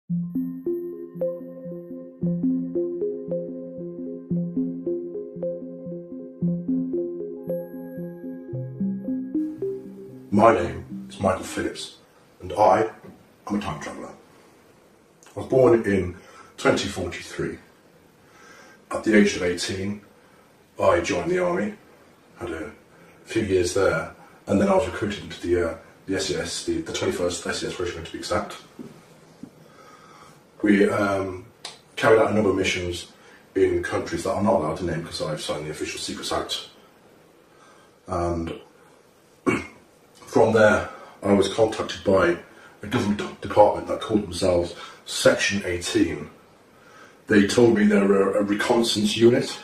My name is Michael Phillips, and I am a time traveller. I was born in 2043. At the age of 18, I joined the army, had a few years there, and then I was recruited into the SAS, the 21st SAS Regiment to be exact. We carried out a number of missions in countries that I'm not allowed to name because I've signed the Official Secrets Act. And from there, I was contacted by a government department that called themselves Section 18. They told me they were a reconnaissance unit.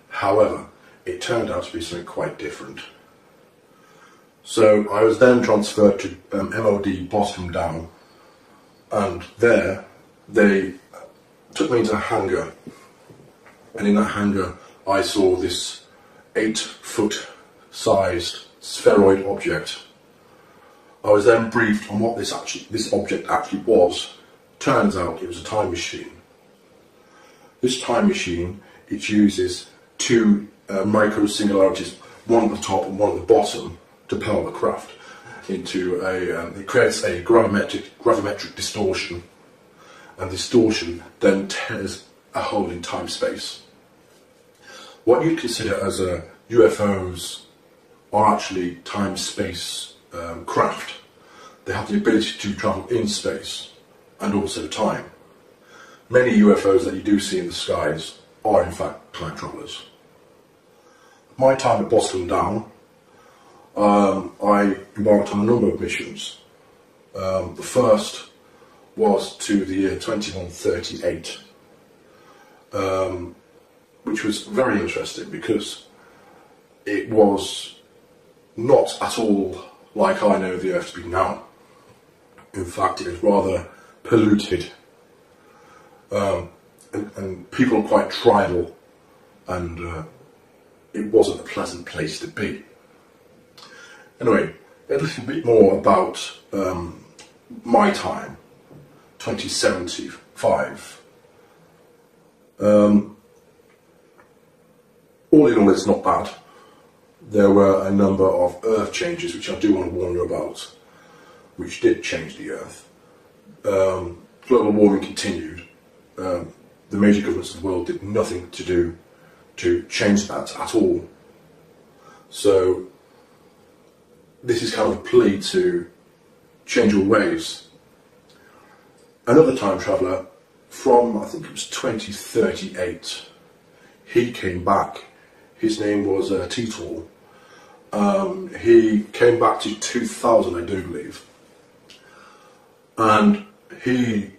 However, it turned out to be something quite different. So I was then transferred to MOD Bottom Down, and there they took me into a hangar, and in that hangar I saw this 8-foot sized spheroid object. I was then briefed on what this object actually was. Turns out it was a time machine. This time machine, it uses two micro singularities, one at the top and one at the bottom, to power the craft into it creates a gravimetric distortion, and distortion then tears a hole in time-space. What you'd consider as UFOs are actually time-space craft. They have the ability to travel in space and also time. Many UFOs that you do see in the skies are in fact time travellers. My time at Bottom Down, I embarked on a number of missions. The first was to the year 2138, which was very interesting because it was not at all like I know the Earth to be now. In fact, it was rather polluted, and people were quite tribal, and it wasn't a pleasant place to be. Anyway, a little bit more about my time, 2075. All in all, it's not bad. There were a number of Earth changes which I do want to warn you about, which did change the Earth. Global warming continued. The major governments of the world did nothing to change that at all. So this is kind of a plea to change your ways. Another time traveller from, I think it was 2038, he came back. His name was Titor. He came back to 2000, I do believe, and he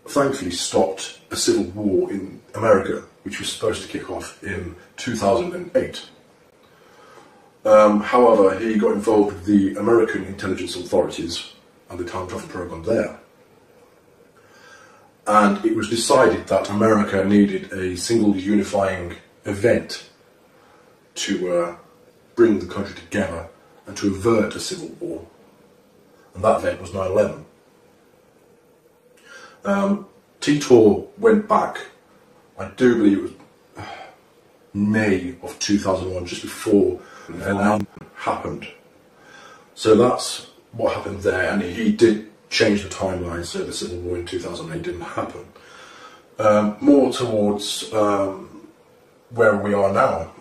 thankfully stopped a civil war in America, which was supposed to kick off in 2008. However, he got involved with the American intelligence authorities and the time travel program there. And it was decided that America needed a single unifying event to bring the country together and to avert a civil war. And that event was 9/11. Titor went back, I do believe it was May of 2001, just before 9/11 happened. So that's what happened there, and he did change the timeline, so the civil war in 2008 didn't happen. More towards where we are now,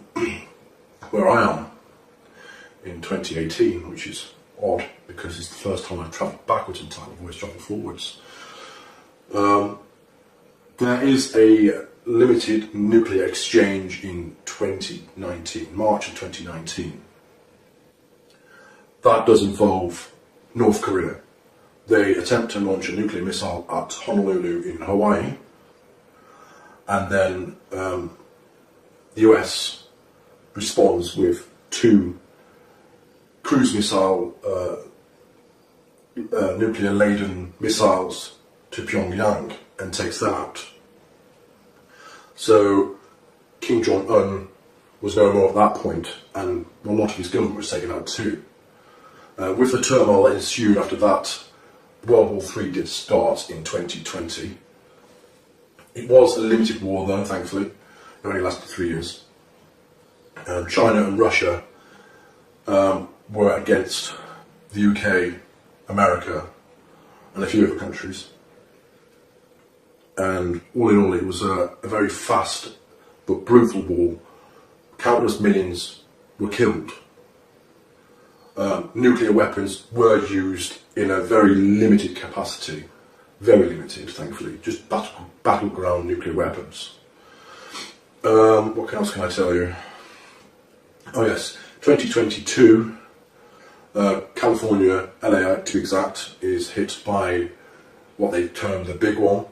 where I am in 2018, which is odd because it's the first time I've travelled backwards in time. I've always travelled forwards. There is a limited nuclear exchange in 2019, March of 2019. That does involve North Korea. They attempt to launch a nuclear missile at Honolulu in Hawaii, and then the US responds with 2 cruise missile nuclear-laden missiles to Pyongyang and takes that out. So Kim Jong-un was no more at that point, and a lot of his government was taken out too. With the turmoil that ensued after that, World War III did start in 2020. It was a limited war though, thankfully. It only lasted 3 years. China and Russia were against the UK, America, and a few other countries. And all in all, it was a very fast but brutal war. Countless millions were killed. Nuclear weapons were used in a very limited capacity. Very limited, thankfully. Just battleground nuclear weapons. What else can I tell you? Oh yes, 2022, California, LA to be exact, is hit by what they term the big one.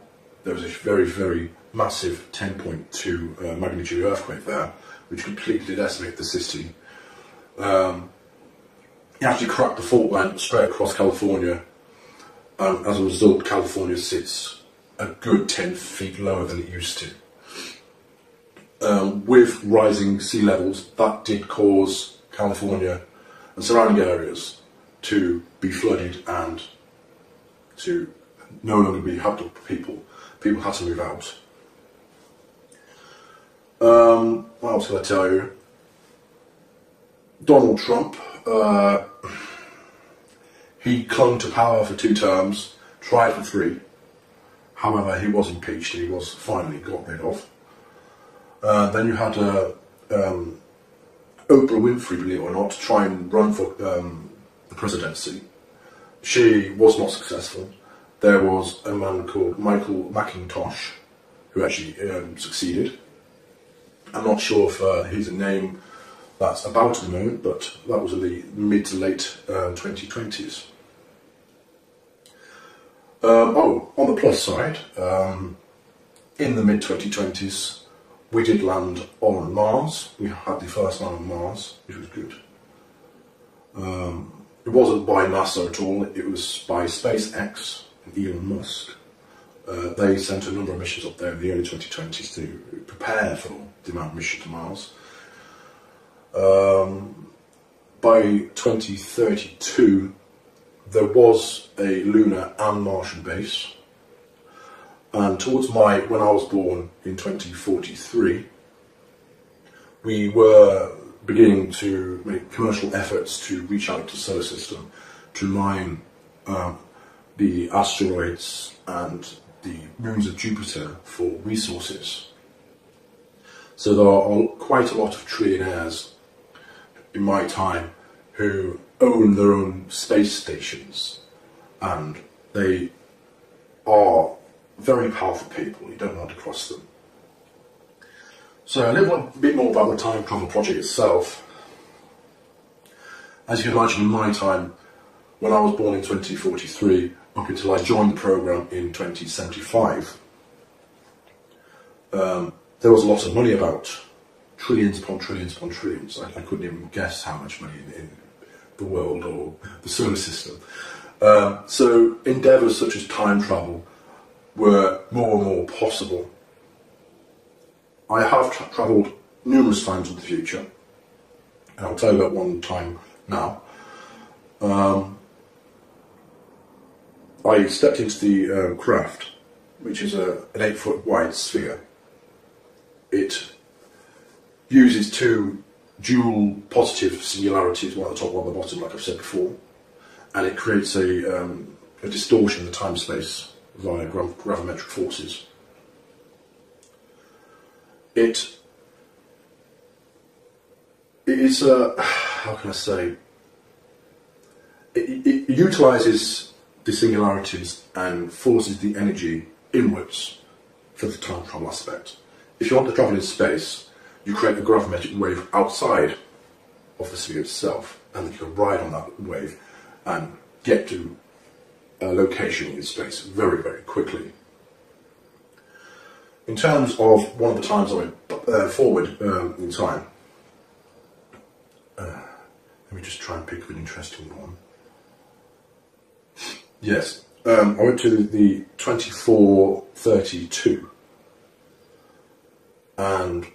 There was a very, very massive 10.2 magnitude earthquake there, which completely decimated the city. It actually cracked the fault line straight across California, and as a result, California sits a good 10 feet lower than it used to. With rising sea levels, that did cause California and surrounding areas to be flooded and to no longer be habitable for people. People had to move out. What else can I tell you? Donald Trump, he clung to power for 2 terms, tried for 3. However, he was impeached and he was finally got rid of. Then you had Oprah Winfrey, believe it or not, try and run for the presidency. She was not successful. There was a man called Michael McIntosh who actually succeeded. I'm not sure if he's a name that's about at the moment, but that was in the mid to late 2020s. On the plus side, in the mid 2020s, we did land on Mars. We had the first land on Mars, which was good. It wasn't by NASA at all, it was by SpaceX and Elon Musk. They sent a number of missions up there in the early 2020s to prepare for the manned mission to Mars. By 2032, there was a lunar and Martian base. And towards when I was born in 2043, we were beginning to make commercial efforts to reach out to the solar system, to mine the asteroids and the moons of Jupiter for resources. So there are quite a lot of trillionaires in my time who own their own space stations, and they are very powerful people. You don't know how to cross them. So a little bit more about the time travel project itself. As you can imagine, in my time, when I was born in 2043, up until I joined the program in 2075, there was a lot of money about. Trillions upon trillions upon trillions. I couldn't even guess how much money in the world or the solar system. So endeavours such as time travel were more and more possible. I have travelled numerous times in the future, and I'll tell you about one time now. I stepped into the craft, which is an 8-foot wide sphere. It uses 2 dual positive singularities, one at the top, one at the bottom, like I've said before, and it creates a distortion in the time-space via gravimetric forces. It is, how can I say, it utilises the singularities and forces the energy inwards for the time travel aspect. If you want to travel in space, you create a gravimetric wave outside of the sphere itself, and then you can ride on that wave and get to a location in space very, very quickly. In terms of one of the times I went forward in time, let me just try and pick an interesting one. Yes, I went to the 2432, and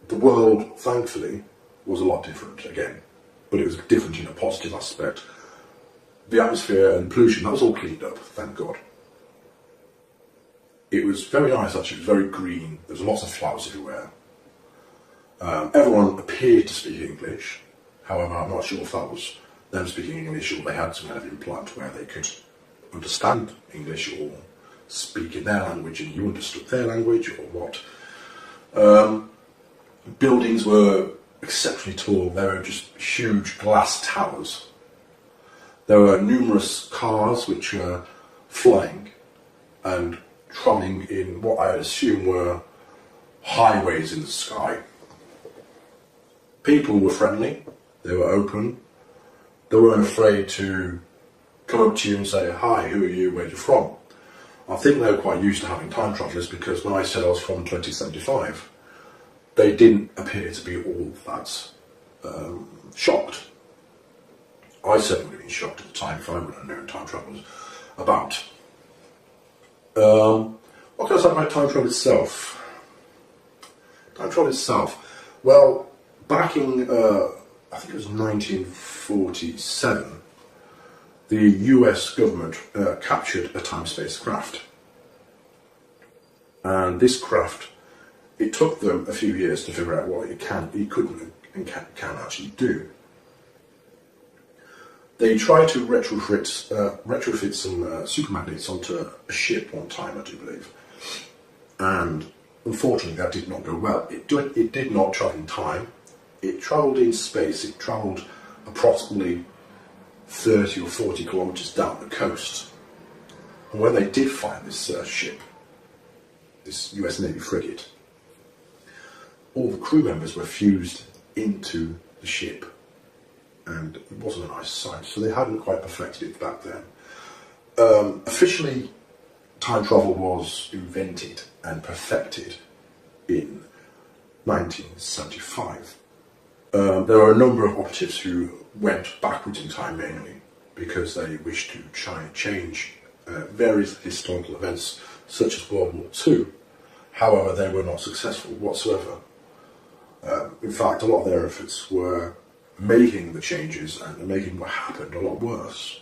the world, thankfully, was a lot different again, but it was different in a positive aspect. the atmosphere and pollution, that was all cleaned up, thank God. It was very nice actually, it was very green, there was lots of flowers everywhere. Everyone appeared to speak English, however I'm not sure if that was them speaking English or they had some kind of implant where they could understand English or speak in their language and you understood their language or what. Buildings were exceptionally tall, there were just huge glass towers. There were numerous cars which were flying and travelling in what I assume were highways in the sky. People were friendly, they were open, they weren't afraid to come up to you and say, hi, who are you, where are you from? I think they were quite used to having time travellers because when I said I was from 2075, they didn't appear to be all that shocked. I certainly would have been shocked at the time if I would have known time travel was about. What can I say about time travel itself? Time travel itself, well, back in, I think it was 1947, the US government captured a time-space craft. And this craft, it took them a few years to figure out what it couldn't and can actually do. They tried to retrofit some super magnets onto a ship one time, I do believe. And unfortunately that did not go well. It did not travel in time. It travelled in space. It travelled approximately 30 or 40 kilometres down the coast. And when they did find this ship, this US Navy frigate, all the crew members were fused into the ship. And it wasn't a nice sight, so they hadn't quite perfected it back then. Officially, time travel was invented and perfected in 1975. There were a number of operatives who went backwards in time mainly because they wished to try and change various historical events such as World War II. However, they were not successful whatsoever. In fact, a lot of their efforts were making the changes and making what happened a lot worse.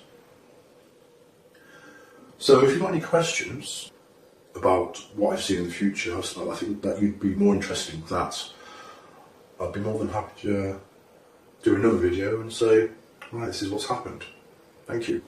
So if you've got any questions about what I see in the future, I think that you'd be more interested in that. I'd be more than happy to do another video and say, right, this is what's happened. Thank you.